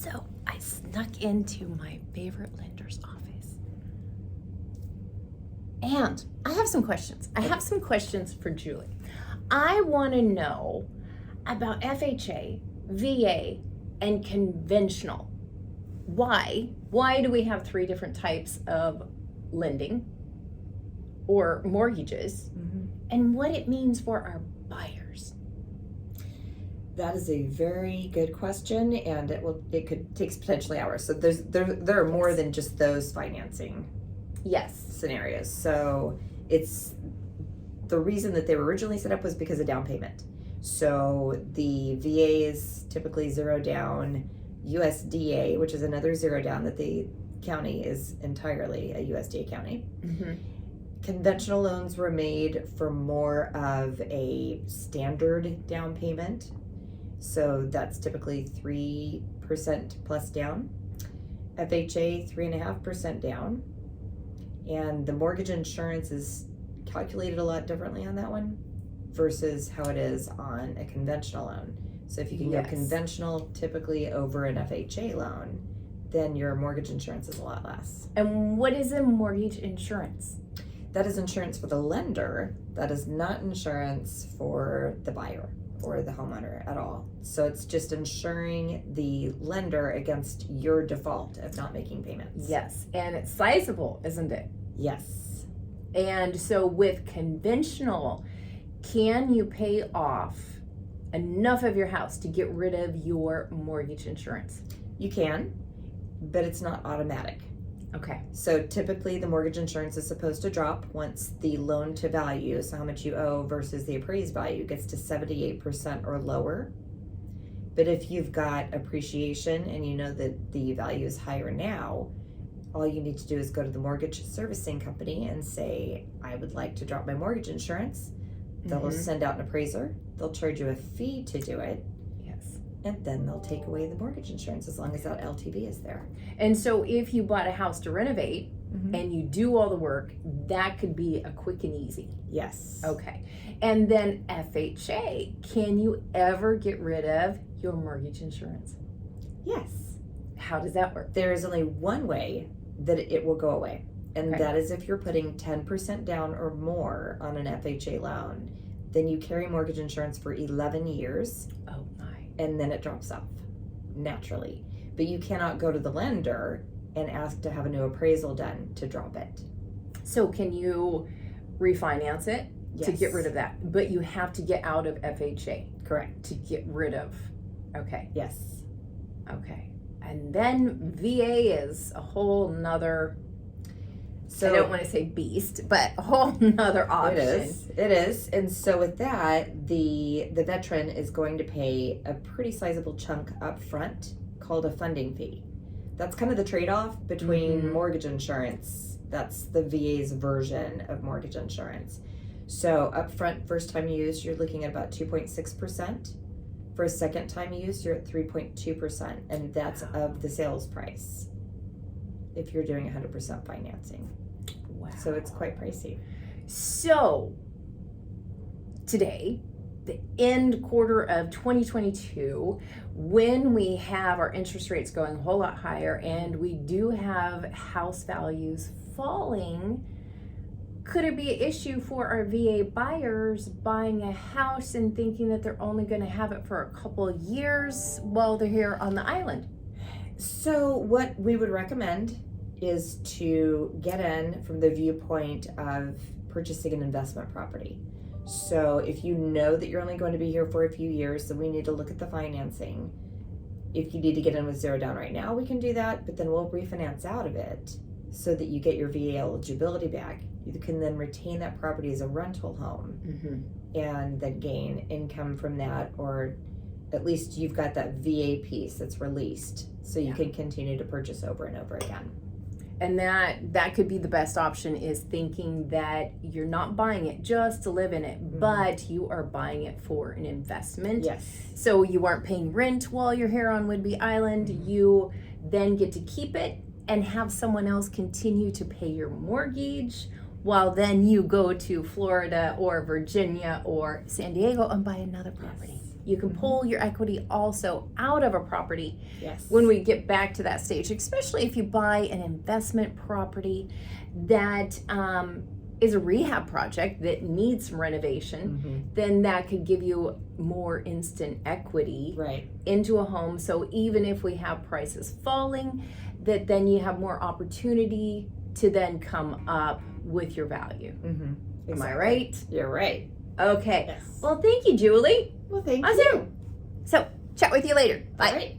So I snuck into my favorite lender's office. And I have some questions. I have some questions for Julie. I want to know about FHA, VA, and conventional. Why? Why do we have three different types of lending or mortgages, and what it means for our buyers? That is a very good question, and it could take potentially hours. So there are more than just those financing scenarios. So it's the reason that they were originally set up was because of down payment. So the VA is typically zero down. USDA, which is another zero down, that the county is entirely a USDA county. Conventional loans were made for more of a standard down payment. So that's typically 3% plus down. FHA, 3.5% down. And the mortgage insurance is calculated a lot differently on that one versus how it is on a conventional loan. So if you can go conventional typically over an FHA loan, then your mortgage insurance is a lot less. And what is a mortgage insurance? That is insurance for the lender. That is not insurance for the buyer or the homeowner at all. So it's just insuring the lender against your default of not making payments. Yes, and it's sizable, isn't it? Yes. And so with conventional, can you pay off enough of your house to get rid of your mortgage insurance? You can, but it's not automatic. Okay. So typically the mortgage insurance is supposed to drop once the loan to value, so how much you owe versus the appraised value, gets to 78% or lower. But if you've got appreciation and you know that the value is higher now, all you need to do is go to the mortgage servicing company and say, I would like to drop my mortgage insurance. They'll send out an appraiser. They'll charge you a fee to do it. Yes. And then they'll take away the mortgage insurance as long as that LTV is there. And so if you bought a house to renovate and you do all the work, that could be a quick and easy. Yes. Okay. And then FHA, can you ever get rid of your mortgage insurance? Yes. How does that work? There is only one way that it will go away. And Okay. that is if you're putting 10% down or more on an FHA loan, then you carry mortgage insurance for 11 years. Oh my. And then it drops off naturally. But you cannot go to the lender and ask to have a new appraisal done to drop it. So can you refinance it to Yes. get rid of that? But you have to get out of FHA Correct. to get rid of. Okay. Yes. Okay. And then VA is a whole nother, So I don't want to say beast, but a whole nother option. It is. And so with that, the veteran is going to pay a pretty sizable chunk up front called a funding fee. That's kind of the trade-off between mortgage insurance. That's the VA's version of mortgage insurance. So up front, first time use, you're looking at about 2.6%. For a second time use, you're at 3.2%. And that's of the sales price if you're doing 100% financing. Wow. So it's quite pricey. So today, the end quarter of 2022, when we have our interest rates going a whole lot higher and we do have house values falling, could it be an issue for our VA buyers buying a house and thinking that they're only going to have it for a couple of years while they're here on the island? So what we would recommend is to get in from the viewpoint of purchasing an investment property. So if you know that you're only going to be here for a few years, then we need to look at the financing. If you need to get in with zero down right now, we can do that, but then we'll refinance out of it so that you get your VA eligibility back. You can then retain that property as a rental home and then gain income from that, or at least you've got that VA piece that's released so you can continue to purchase over and over again. And that could be the best option, is thinking that you're not buying it just to live in it, but you are buying it for an investment. Yes. So you aren't paying rent while you're here on Whidbey Island. You then get to keep it and have someone else continue to pay your mortgage, while then you go to Florida or Virginia or San Diego and buy another property. Yes. You can pull your equity also out of a property Yes. when we get back to that stage, especially if you buy an investment property that is a rehab project that needs some renovation, then that could give you more instant equity into a home. So even if we have prices falling, that then you have more opportunity to then come up with your value. Exactly. Am I right? You're right. Okay. Yes. Well, thank you, Julie. Well, thank Awesome. you. So, chat with you later. Bye. All right.